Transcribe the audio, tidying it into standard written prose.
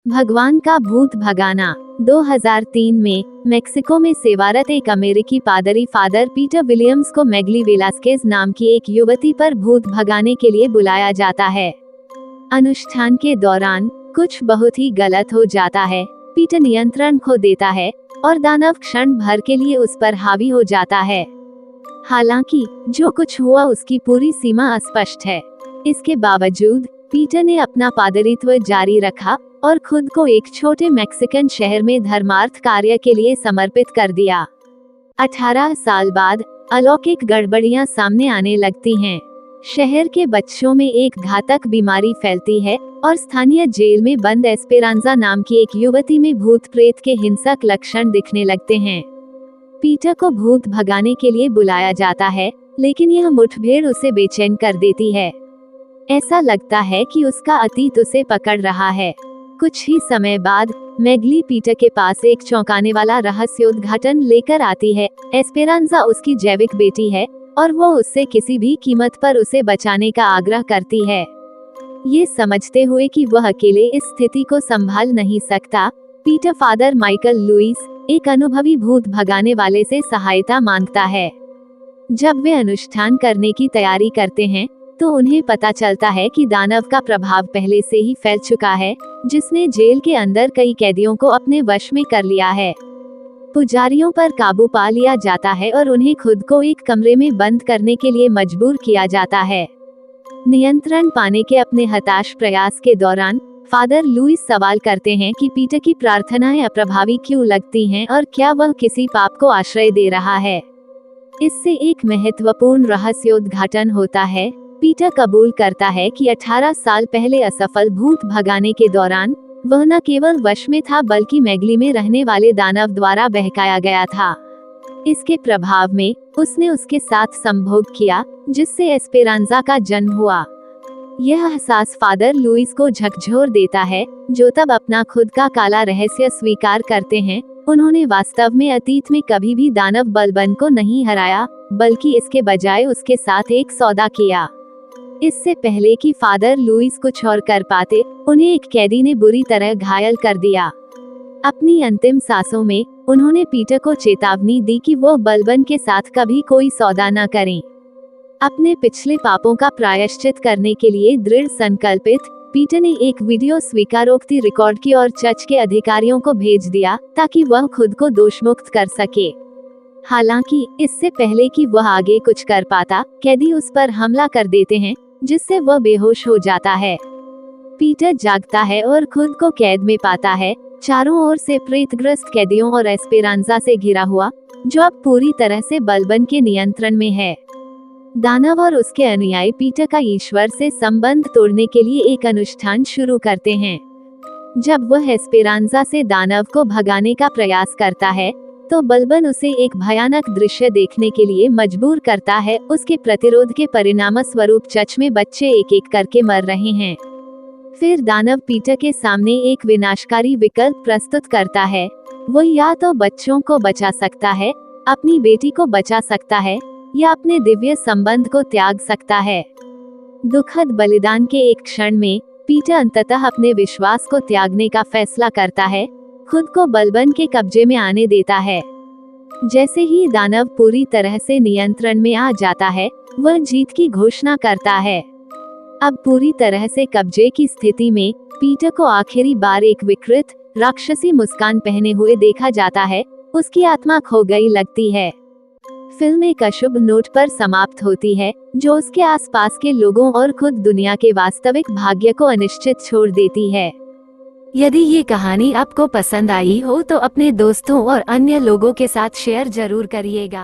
भगवान का भूत भगाना। 2003 में मेक्सिको में सेवारत एक अमेरिकी पादरी फादर पीटर विलियम्स को मैगली वेलास्केज नाम की एक युवती पर भूत भगाने के लिए बुलाया जाता है। अनुष्ठान के दौरान कुछ बहुत ही गलत हो जाता है। पीटर नियंत्रण खो देता है और दानव क्षण भर के लिए उस पर हावी हो जाता है। हालांकि जो कुछ हुआ उसकी पूरी सीमा अस्पष्ट है। इसके बावजूद पीटर ने अपना पादरीत्व जारी रखा और खुद को एक छोटे मैक्सिकन शहर में धर्मार्थ कार्य के लिए समर्पित कर दिया। 18 साल बाद अलौकिक गड़बड़ियां सामने आने लगती हैं। शहर के बच्चों में एक घातक बीमारी फैलती है और स्थानीय जेल में बंद एस्पेरांजा नाम की एक युवती में भूत प्रेत के हिंसक लक्षण दिखने लगते हैं। पीटर को भूत भगाने के लिए बुलाया जाता है, लेकिन यह मुठभेड़ उसे बेचैन कर देती है। ऐसा लगता है कि उसका अतीत उसे पकड़ रहा है। कुछ ही समय बाद मैगली पीटर के पास एक चौंकाने वाला रहस्योद्घाटन लेकर आती है। एस्पेरांजा उसकी जैविक बेटी है और वो उससे किसी भी कीमत पर उसे बचाने का आग्रह करती है। ये समझते हुए कि वह अकेले इस स्थिति को संभाल नहीं सकता, पीटर फादर माइकल लुइस, एक अनुभवी भूत भगाने वाले से सहायता मांगता है। जब वे अनुष्ठान करने की तैयारी करते हैं तो उन्हें पता चलता है कि दानव का प्रभाव पहले से ही फैल चुका है, जिसने जेल के अंदर कई कैदियों को अपने वश में कर लिया है। पुजारियों पर काबू पा लिया जाता है और उन्हें खुद को एक कमरे में बंद करने के लिए मजबूर किया जाता है। नियंत्रण पाने के अपने हताश प्रयास के दौरान फादर लुइस सवाल करते हैं कि पीटर की प्रार्थनाएं अप्रभावी क्यों लगती हैं और क्या वह किसी पाप को आश्रय दे रहा है। इससे एक महत्वपूर्ण रहस्योद्घाटन होता है। पीटर कबूल करता है कि 18 साल पहले असफल भूत भगाने के दौरान वह न केवल वश में था बल्कि मैगली में रहने वाले दानव द्वारा बहकाया गया था। इसके प्रभाव में उसने उसके साथ संभोग किया, जिससे एस्पेरांजा का जन्म हुआ। यह एहसास फादर लुइस को झकझोर देता है, जो तब अपना खुद का काला रहस्य स्वीकार करते हैं। उन्होंने वास्तव में अतीत में कभी भी दानव बलबन को नहीं हराया, बल्कि इसके बजाय उसके साथ एक सौदा किया। इससे पहले कि फादर लुइस कुछ और कर पाते, उन्हें एक कैदी ने बुरी तरह घायल कर दिया। अपनी अंतिम सांसों में उन्होंने पीटर को चेतावनी दी कि वो बलबन के साथ कभी कोई सौदा न करें। अपने पिछले पापों का प्रायश्चित करने के लिए दृढ़ संकल्पित, पीटर ने एक वीडियो स्वीकारोक्ति रिकॉर्ड की और चर्च के अधिकारियों को भेज दिया ताकि वह खुद को दोषमुक्त कर सके। हालांकि इससे पहले कि वह आगे कुछ कर पाता, कैदी उस पर हमला कर देते हैं, जिससे वह बेहोश हो जाता है। पीटर जागता है और खुद को कैद में पाता है, चारों ओर से प्रेतग्रस्त कैदियों और एस्पेरांजा से घिरा हुआ, जो अब पूरी तरह से बलबन के नियंत्रण में है। दानव और उसके अनुयायी पीटर का ईश्वर से संबंध तोड़ने के लिए एक अनुष्ठान शुरू करते हैं। जब वह एस्पेरांजा से दानव को भगाने का प्रयास करता है तो बलबन उसे एक भयानक दृश्य देखने के लिए मजबूर करता है। उसके प्रतिरोध के परिणाम स्वरूप चर्च में बच्चे एक एक करके मर रहे हैं। फिर दानव पीटर के सामने एक विनाशकारी विकल्प प्रस्तुत करता है। वो या तो बच्चों को बचा सकता है, अपनी बेटी को बचा सकता है, या अपने दिव्य संबंध को त्याग सकता है। दुखद बलिदान के एक क्षण में पीटर अंततः अपने विश्वास को त्यागने का फैसला करता है, खुद को बलबन के कब्जे में आने देता है। जैसे ही दानव पूरी तरह से नियंत्रण में आ जाता है, वह जीत की घोषणा करता है। अब पूरी तरह से कब्जे की स्थिति में पीटर को आखिरी बार एक विकृत राक्षसी मुस्कान पहने हुए देखा जाता है। उसकी आत्मा खो गई लगती है। फिल्म एक अशुभ नोट पर समाप्त होती है, जो उसके आसपास के लोगों और खुद दुनिया के वास्तविक भाग्य को अनिश्चित छोड़ देती है। यदि ये कहानी आपको पसंद आई हो तो अपने दोस्तों और अन्य लोगों के साथ शेयर जरूर करिएगा।